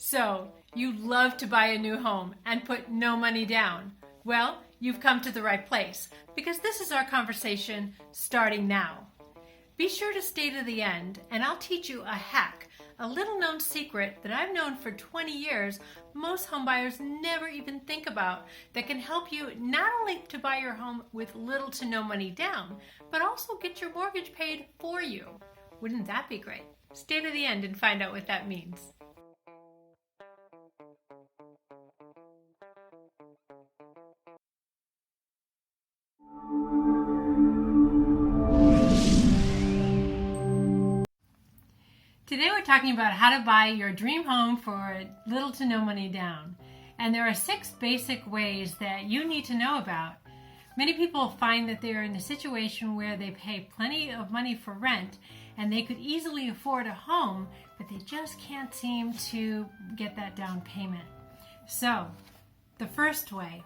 So, you love to buy a new home and put no money down. Well, you've come to the right place because this is our conversation starting now. Be sure to stay to the end and I'll teach you a hack, a little known secret that I've known for 20 years most homebuyers never even think about that can help you not only to buy your home with little to no money down, but also get your mortgage paid for you. Wouldn't that be great? Stay to the end and find out what that means. Today we're talking about how to buy your dream home for little to no money down. And there are 6 basic ways that you need to know about. Many people find that they're in a situation where they pay plenty of money for rent and they could easily afford a home, but they just can't seem to get that down payment. So, the first way,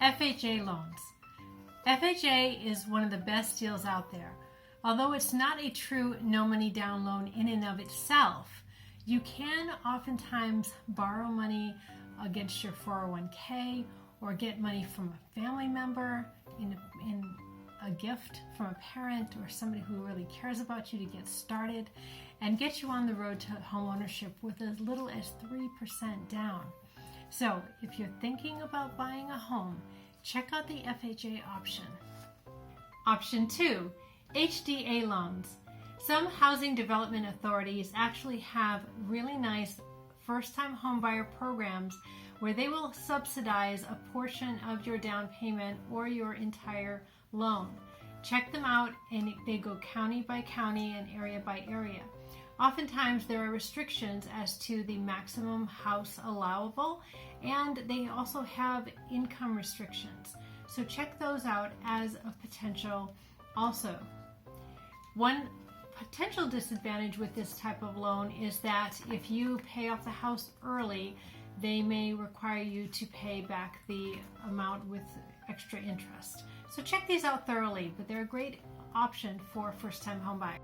FHA loans. FHA is one of the best deals out there. Although it's not a true no money down loan in and of itself, you can oftentimes borrow money against your 401k or get money from a family member in a gift from a parent or somebody who really cares about you to get started and get you on the road to home ownership with as little as 3% down. So if you're thinking about buying a home, check out the FHA option. Option 2, HGTV loans. Some housing development authorities actually have really nice first-time homebuyer programs where they will subsidize a portion of your down payment or your entire loan. Check them out, and they go county by county and area by area. Oftentimes there are restrictions as to the maximum house allowable, and they also have income restrictions. So check those out as a potential also. One potential disadvantage with this type of loan is that if you pay off the house early, they may require you to pay back the amount with extra interest. So check these out thoroughly, but they're a great option for first-time homebuyer.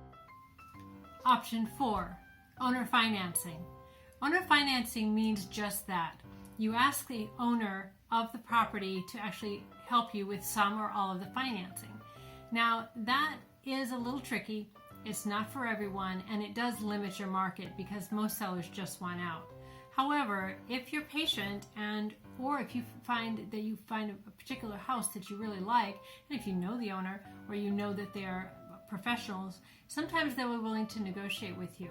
Option 4, owner financing. Owner financing means just that. You ask the owner of the property to actually help you with some or all of the financing. Now, that is a little tricky. It's not for everyone, and it does limit your market because most sellers just want out. However, if you're patient or if you find a particular house that you really like, and if you know the owner or you know that they're professionals, sometimes they'll be willing to negotiate with you.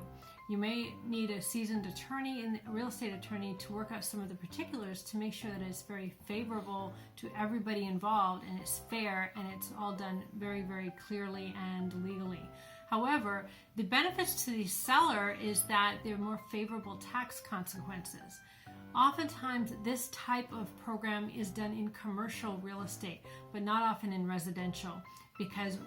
You may need a seasoned attorney and a real estate attorney to work out some of the particulars to make sure that it's very favorable to everybody involved and it's fair and it's all done very, very clearly and legally. However, the benefits to the seller is that there are more favorable tax consequences. Oftentimes, this type of program is done in commercial real estate, but not often in residential, because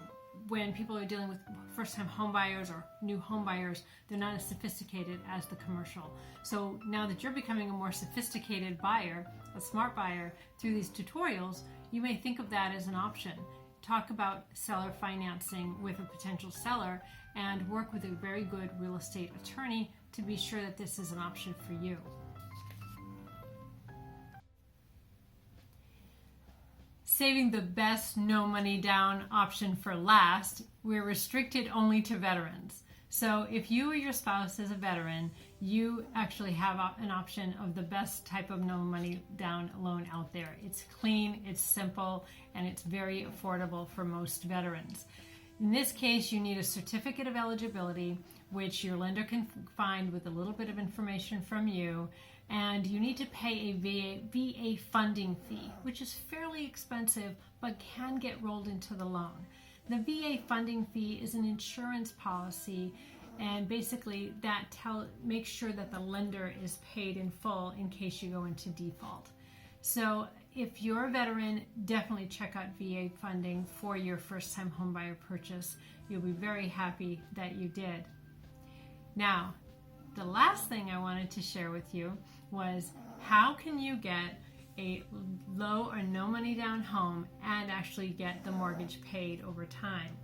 when people are dealing with first-time home buyers or new home buyers, they're not as sophisticated as the commercial. So now that you're becoming a more sophisticated buyer, a smart buyer, through these tutorials, you may think of that as an option. Talk about seller financing with a potential seller and work with a very good real estate attorney to be sure that this is an option for you. Saving the best no money down option for last, we're restricted only to veterans. So if you or your spouse is a veteran, you actually have an option of the best type of no money down loan out there. It's clean, it's simple, and it's very affordable for most veterans. In this case, you need a certificate of eligibility, which your lender can find with a little bit of information from you, and you need to pay a VA funding fee, which is fairly expensive but can get rolled into the loan. The VA funding fee is an insurance policy, and basically that makes sure that the lender is paid in full in case you go into default. So if you're a veteran, definitely check out VA funding for your first-time homebuyer purchase. You'll be very happy that you did. Now, the last thing I wanted to share with you was how can you get a low or no money down home and actually get the mortgage paid over time?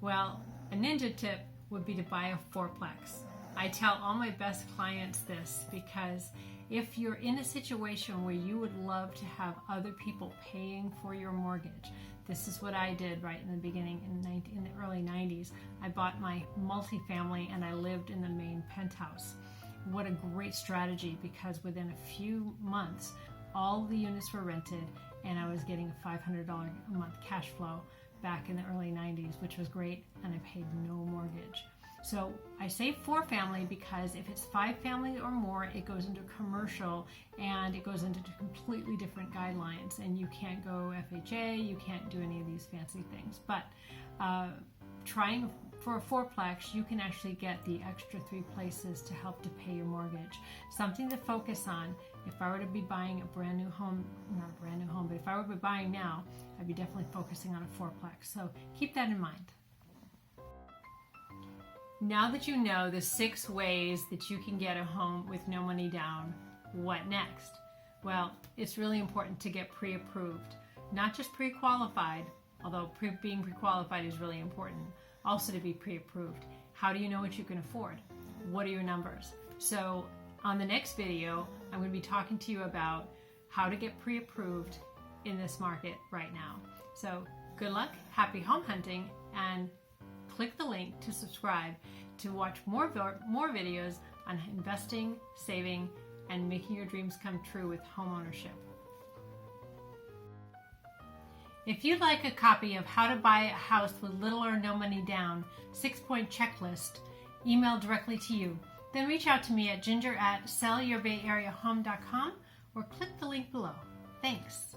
Well, a ninja tip would be to buy a fourplex. I tell all my best clients this because if you're in a situation where you would love to have other people paying for your mortgage, this is what I did right in the beginning in the early 90s. I bought my multifamily and I lived in the main penthouse. What a great strategy, because within a few months, all the units were rented and I was getting a $500 a month cash flow back in the early 90s, which was great, and I paid no mortgage. So I say 4 family because if it's 5 family or more, it goes into commercial and it goes into completely different guidelines, and you can't go FHA, you can't do any of these fancy things. But trying for a 4-plex, you can actually get the extra 3 places to help to pay your mortgage. Something to focus on. If I were to be buying a brand new home, not a brand new home, but if I were to be buying now, I'd be definitely focusing on a 4-plex. So keep that in mind. Now that you know the 6 ways that you can get a home with no money down, what next? Well, it's really important to get pre-approved, not just pre-qualified, although being pre-qualified is really important, also to be pre-approved. How do you know what you can afford? What are your numbers? So on the next video, I'm going to be talking to you about how to get pre-approved in this market right now. So good luck, happy home hunting, and click the link to subscribe to watch more videos on investing, saving, and making your dreams come true with home ownership. If you'd like a copy of How to Buy a House with Little or No Money Down 6-point checklist emailed directly to you, then reach out to me at ginger@sellyourbayareahome.com or click the link below. Thanks.